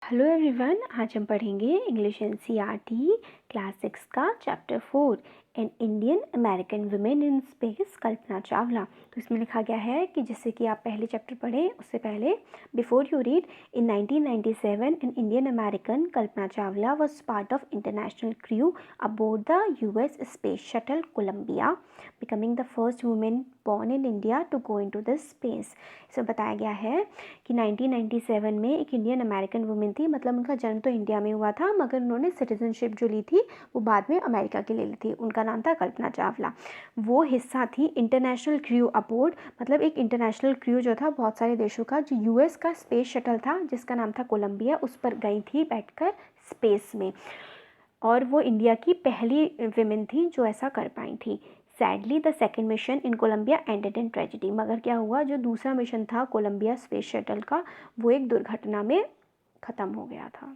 Hello everyone, आज हम पढ़ेंगे इंग्लिश एनसीईआरटी क्लास 6 का chapter 4 an Indian American women in space Kalpana Chawla. तो इसमें लिखा गया है कि जैसे कि आप पहले चैप्टर पढ़ें उससे पहले before you read, in 1997 an Indian American Kalpana Chawla was part of international crew aboard the US space shuttle Columbia, becoming the first women born in India to go into this space। इसमें बताया गया है कि 1997 में एक इंडियन अमेरिकन वुमेन थी, मतलब उनका जन्म तो इंडिया में हुआ था मगर उन्होंने सिटीजनशिप जो ली थी वो बाद में अमेरिका की ले ली थी। उनका नाम था कल्पना चावला। वो हिस्सा थी इंटरनेशनल क्रू अबोर्ड, मतलब एक इंटरनेशनल क्रू जो था बहुत सारे देशों का, जो यूएस का स्पेस शटल था जिसका नाम था कोलंबिया, उस पर गई थी बैठकर स्पेस में। और वो इंडिया की पहली विमेन थी जो ऐसा कर पाई थी। Sadly the second mission in Columbia ended in tragedy, मगर क्या हुआ, जो दूसरा मिशन था कोलंबिया स्पेस शटल का वो एक दुर्घटना में ख़त्म हो गया था।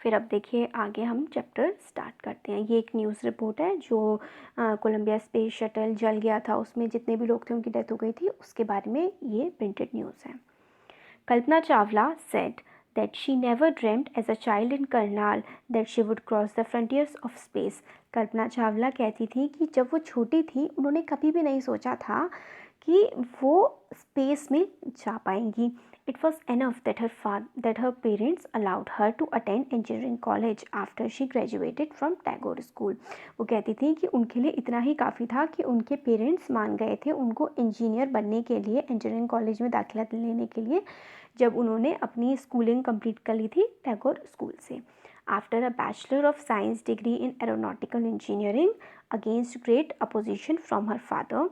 फिर अब देखिए आगे हम चैप्टर स्टार्ट करते हैं। ये एक न्यूज़ रिपोर्ट है जो कोलंबिया स्पेस शटल जल गया था, उसमें जितने भी लोग थे उनकी डेथ हो गई थी, उसके बारे में ये प्रिंटेड न्यूज़ है। Kalpana Chawla said that she never dreamt as a child in Karnal that she would cross the frontiers of space। Kalpana Chawla कहती थी कि जब वो छोटी थी उन्होंने कभी भी नहीं सोचा था कि वो स्पेस में जा पाएंगी। It was enough that her parents allowed her to attend engineering college after she graduated from Tagore School। वो कहती थी कि उनके लिए इतना ही काफ़ी था कि उनके पेरेंट्स मान गए थे उनको इंजीनियर बनने के लिए, इंजीनियरिंग कॉलेज में दाखिला लेने के लिए, जब उन्होंने अपनी स्कूलिंग कंप्लीट कर ली थी टैगोर स्कूल से। After a bachelor of science degree in aeronautical engineering against great opposition from her father,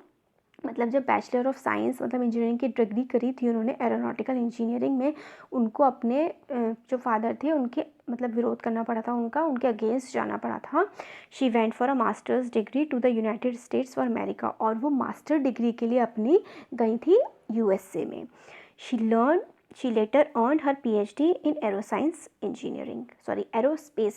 मतलब जब बैचलर ऑफ साइंस मतलब इंजीनियरिंग की डिग्री करी थी उन्होंने एरोनॉटिकल इंजीनियरिंग में, उनको अपने जो फादर थे उनके मतलब विरोध करना पड़ा था, उनके अगेंस्ट जाना पड़ा था। She went for a masters degree to the United States for America, और वो मास्टर डिग्री के लिए अपनी गई थी यूएसए में। She later earned her PhD in aerospace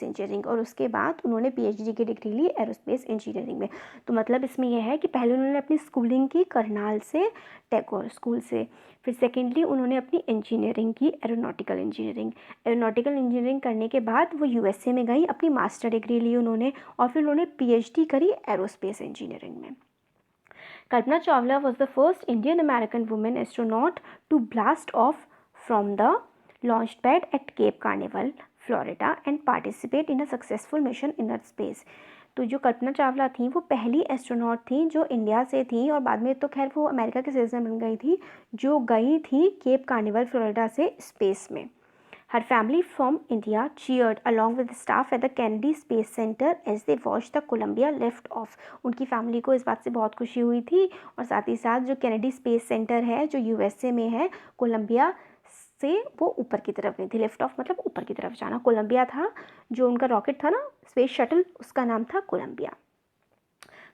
engineering, और उसके बाद उन्होंने PhD की डिग्री ली एरोस्पेस इंजीनियरिंग में। तो मतलब इसमें यह है कि पहले उन्होंने अपनी स्कूलिंग की करनाल से, टैगोर स्कूल से, फिर सेकेंडली उन्होंने अपनी इंजीनियरिंग की एरोनॉटिकल इंजीनियरिंग करने के बाद वो यूएसए में गई, अपनी मास्टर डिग्री ली उन्होंने, और फिर उन्होंने PhD करी एरोस्पेस इंजीनियरिंग में। Kalpana Chawla was the first Indian American woman astronaut to blast off from the launch pad at Cape Canaveral, Florida and participate in a successful mission in space। तो जो कल्पना चावला थी वो पहली astronaut थी जो India से थी, और बाद में तो खैर वो अमेरिका के सिटीजन बन गई थी, जो गई थी केप कार्निवल फ्लोरिडा से स्पेस में। Her family from India cheered along with the staff at the Kennedy Space Center as they watched the Columbia lift off। उनकी फैमिली को इस बात से बहुत खुशी हुई थी, और साथ ही साथ जो कैनेडी स्पेस सेंटर है जो यूएसए में है, कोलंबिया से वो ऊपर की तरफ गई थी। लिफ्ट ऑफ मतलब ऊपर की तरफ जाना। कोलंबिया था जो उनका रॉकेट था ना स्पेस शटल, उसका नाम था Colombia.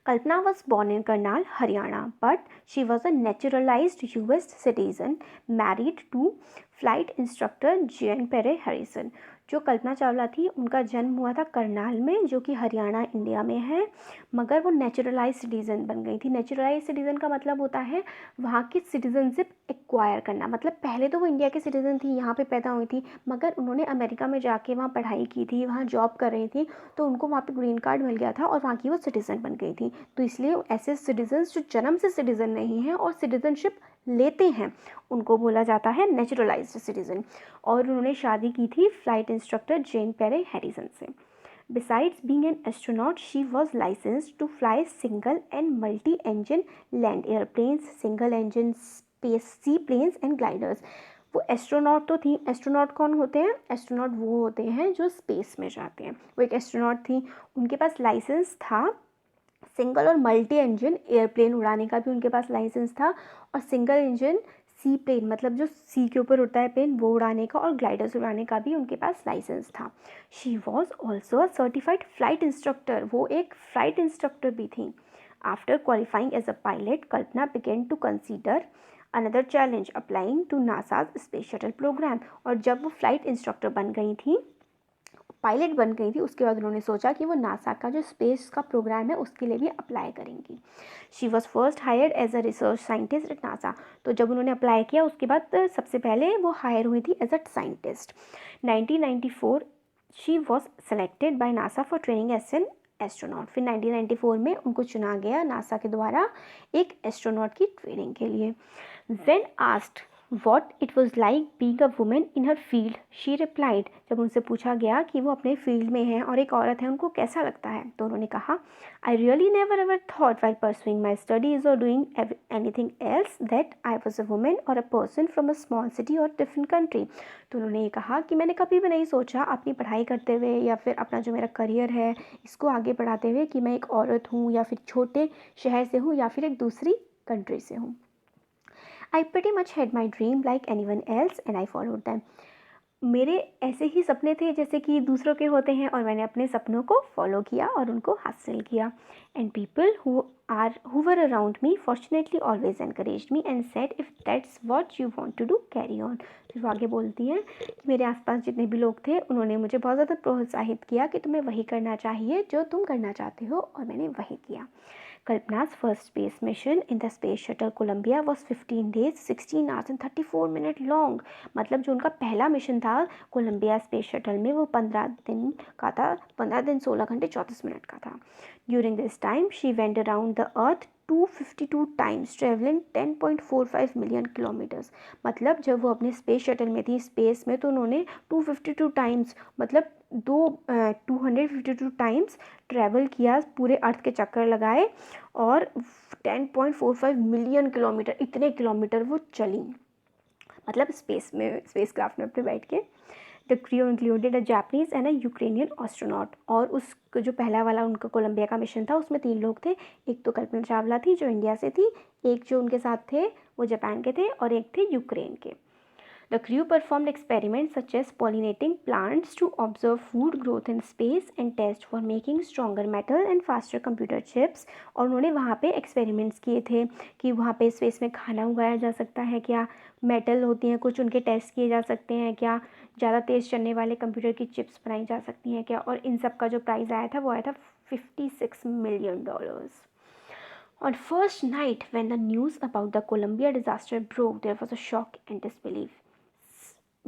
Kalpana was born in Karnal, Haryana, but she was a naturalized US citizen married to flight instructor Jean Perry Harrison। जो कल्पना चावला थी उनका जन्म हुआ था करनाल में जो कि हरियाणा इंडिया में है, मगर वो नेचुरलाइज सिटीज़न बन गई थी। नेचुरलाइज सिटीज़न का मतलब होता है वहाँ की सिटीज़नशिप एक्वायर करना, मतलब पहले तो वो इंडिया के सिटीज़न थी, यहाँ पे पैदा हुई थी, मगर उन्होंने अमेरिका में जाके वहाँ पढ़ाई की थी, वहाँ जॉब कर रही थी, तो उनको वहाँ पे ग्रीन कार्ड मिल गया था और वहाँ की वो सिटीज़न बन गई थी। तो इसलिए ऐसे सिटीजन्स जो जन्म से सिटीज़न नहीं हैं और सिटीज़नशिप लेते हैं उनको बोला जाता है नेचुरलाइज्ड सिटीज़न। और उन्होंने शादी की थी फ्लाइट इंस्ट्रक्टर जेन पेरे हैरिसन से। Besides being an astronaut, she was licensed to fly single and multi-engine land airplanes, single engine space seaplanes and gliders। वो एस्ट्रोनॉट तो थी। एस्ट्रोनॉट कौन होते हैं? एस्ट्रोनॉट वो होते हैं जो स्पेस में जाते हैं। वो एक एस्ट्रोनॉट थी, उनके पास लाइसेंस था सिंगल और मल्टी इंजन एयरप्लेन उड़ाने का भी उनके पास लाइसेंस था, और सिंगल इंजन सी प्लेन मतलब जो सी के ऊपर उड़ता है प्लेन वो उड़ाने का, और ग्लाइडर्स उड़ाने का भी उनके पास लाइसेंस था। She was also a certified flight instructor, वो एक फ्लाइट इंस्ट्रक्टर भी थी। After qualifying as a pilot, Kalpana began to consider another challenge applying to NASA's space shuttle programme. और जब वो फ्लाइट इंस्ट्रक्टर बन गई थी पायलट बन गई थी उसके बाद उन्होंने सोचा कि वो नासा का जो स्पेस का प्रोग्राम है उसके लिए भी अप्लाई करेंगी। She was first hired as a research scientist at NASA. तो जब उन्होंने अप्लाई किया उसके बाद सबसे पहले वो हायर हुई थी as a scientist. 1994 she was selected by NASA for training as an astronaut. फिर 1994 में उनको चुना गया नासा के द्वारा एक एस्ट्रोनॉट की ट्रेनिंग के लिए। When asked what it was like being a woman in her field, she replied, जब उनसे पूछा गया कि वो अपने फील्ड में हैं और एक औरत है उनको कैसा लगता है, तो उन्होंने कहा, I really never ever thought while pursuing my studies or doing anything else that I was a woman or a person from a small city or different country। तो उन्होंने ये कहा कि मैंने कभी भी नहीं सोचा अपनी पढ़ाई करते हुए या फिर अपना जो मेरा करियर है इसको आगे बढ़ाते हुए कि मैं एक औरत हूँ या फिर छोटे शहर से हूँ या फिर एक दूसरी कंट्री से हूँ। I pretty much had my dream like anyone else and I followed them। मेरे ऐसे ही सपने थे जैसे कि दूसरों के होते हैं और मैंने अपने सपनों को फॉलो किया और उनको हासिल किया। And people who were around me fortunately always encouraged me and said if that's what you want to do carry on। फिर वो आगे बोलती हैं कि मेरे आसपास जितने भी लोग थे उन्होंने मुझे बहुत ज़्यादा प्रोत्साहित किया कि तुम्हें वही करना चाहिए जो तुम करना चाहते हो, और मैंने वही किया। Kalpana's first space mission in the space shuttle Columbia was 15 days, 16 hours and 34 minutes long। मतलब जो उनका पहला मिशन था कोलंबिया स्पेस शटल में वो 15 दिन का था, 15 दिन 16 घंटे 34 मिनट का था। During this time she went around the earth 252 times traveling 10.45 million kilometres. मतलब जब वो अपने स्पेस शटल में थी स्पेस में तो उन्होंने 252 टाइम्स मतलब 252 टाइम्स ट्रैवल किया, पूरे अर्थ के चक्कर लगाए और 10.45 मिलियन किलोमीटर, इतने किलोमीटर वो चली, मतलब स्पेस में, स्पेस क्राफ्ट में अपने बैठ के। The crew included a Japanese and a Ukrainian astronaut. और उस जो पहला वाला उनका कोलंबिया का मिशन था उसमें 3 लोग थे, एक तो कल्पना चावला थी जो इंडिया से थी, एक जो उनके साथ थे वो जापान के थे और एक थे यूक्रेन के। The crew performed experiments such as pollinating plants to observe food growth in space and test for making stronger metal and faster computer chips। और उन्होंने वहाँ पे एक्सपेरिमेंट्स किए थे कि वहाँ पे स्पेस में खाना उगाया जा सकता है क्या, मेटल होती हैं कुछ उनके टेस्ट किए जा सकते हैं क्या, ज़्यादा तेज़ चलने वाले कंप्यूटर की चिप्स बनाई जा सकती हैं क्या, और इन सब का जो प्राइज़ आया था वो आया था $56 million। On first night when the news about the Columbia disaster broke, there was a shock and disbelief।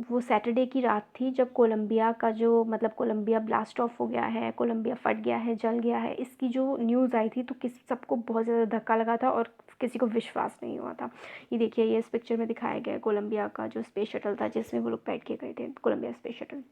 वो सैटरडे की रात थी जब कोलंबिया का जो मतलब कोलंबिया ब्लास्ट ऑफ हो गया है, कोलंबिया फट गया है, जल गया है, इसकी जो न्यूज़ आई थी तो सबको बहुत ज़्यादा धक्का लगा था और किसी को विश्वास नहीं हुआ था। ये देखिए, ये इस पिक्चर में दिखाया गया है कोलंबिया का जो स्पेस शटल था जिसमें वो लोग बैठ के गए थे, Columbia space shuttle.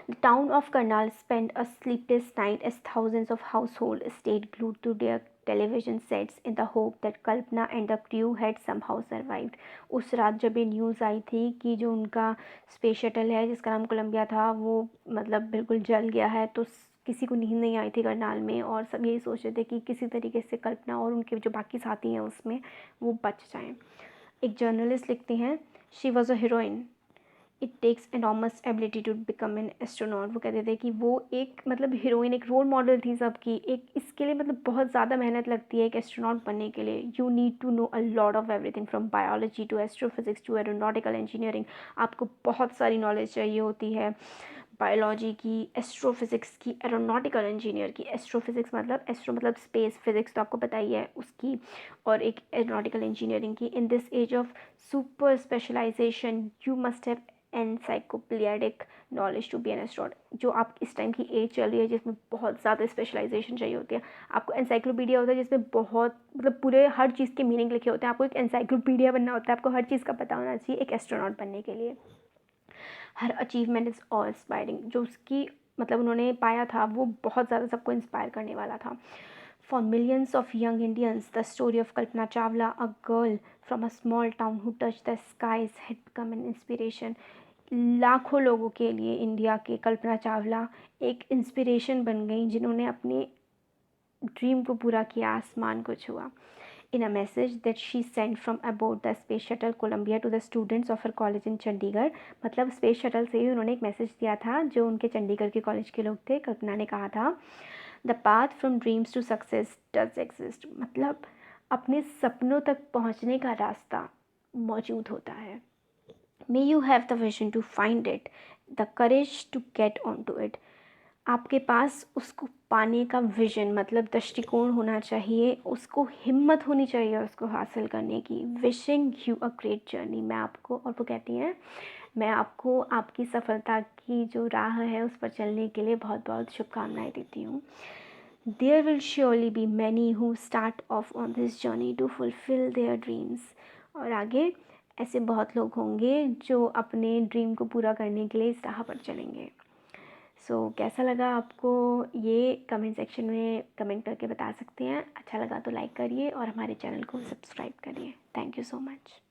The town of Karnal spent a sleepless night as thousands of households stayed glued to their television sets in the hope that Kalpana and the crew had somehow survived। उस रात जब ये news आई थी कि जो उनका space shuttle है जिसका नाम कोलंबिया था वो मतलब बिल्कुल जल गया है, तो किसी को नींद नहीं आई थी करनाल में और सब यही सोच रहे थे कि किसी तरीके से कल्पना और उनके जो बाकी साथी हैं उसमें वो बच जाएं। एक जर्नलिस्ट लिखती हैं, she was a heroine, it takes enormous ability to become an astronaut. वो कहते थे कि वो एक मतलब हीरोइन, एक रोल मॉडल थी सबकी, एक इसके लिए मतलब बहुत ज़्यादा मेहनत लगती है एक एस्ट्रोनॉट बनने के लिए। You need to know a lot of everything from biology to astrophysics to aeronautical engineering. आपको बहुत सारी नॉलेज चाहिए होती है बायोलॉजी की, एस्ट्रोफिज़िक्स की, एरोनॉटिकल इंजीनियर की। एस्ट्रोफिज़िक्स मतलब एस्ट्रो मतलब स्पेस, फिज़िक्स तो आपको पता ही है उसकी, और एक एरोनॉटिकल इंजीनियरिंग की। In this age of super specialisation you must have encyclopedic knowledge to be an astronaut. जो आप इस टाइम की एज चल रही है जिसमें बहुत ज़्यादा स्पेशलाइजेशन चाहिए होती है, आपको एनसाइक्लोपीडिया होता है जिसमें बहुत मतलब पूरे हर चीज़ के मीनिंग लिखे होते हैं। आपको एक एनसाइक्लोपीडिया बनना होता है, आपको हर चीज़ का पता होना चाहिए एक एस्ट्रोनॉट बनने के लिए। हर अचीवमेंट इज़ ऑल इंस्पायरिंग। जो उसकी मतलब उन्होंने पाया था वो बहुत ज़्यादा सबको इंस्पायर करने वाला था। For millions of young Indians the story of Kalpana Chawla, a girl from a small town who touch the skies, had become an inspiration. लाखों लोगों के लिए इंडिया के कल्पना चावला एक इंस्पिरेशन बन गई जिन्होंने अपने ड्रीम को पूरा किया, आसमान को छुआ। In a message that she sent from aboard the space shuttle Columbia to the students of her college in Chandigarh, मतलब स्पेस शटल से ही उन्होंने एक मैसेज दिया था जो उनके चंडीगढ़ के कॉलेज के लोग थे। कल्पना ने कहा था, the path from dreams to success does exist. मतलब अपने सपनों तक पहुंचने का रास्ता मौजूद होता है। May you have the vision to find it the courage to get on to it. आपके पास उसको पाने का विजन मतलब दृष्टिकोण होना चाहिए, उसको हिम्मत होनी चाहिए उसको हासिल करने की। Wishing you a great journey. मैं आपको, और वो कहती हैं, मैं आपको आपकी सफलता की जो राह है उस पर चलने के लिए बहुत बहुत शुभकामनाएं देती हूँ। There will surely be many who start off on this journey to fulfil their dreams. और आगे ऐसे बहुत लोग होंगे जो अपने ड्रीम को पूरा करने के लिए इस राह पर चलेंगे। कैसा लगा आपको ये कमेंट सेक्शन में कमेंट करके बता सकते हैं। अच्छा लगा तो लाइक करिए और हमारे चैनल को सब्सक्राइब करिए। Thank you so much.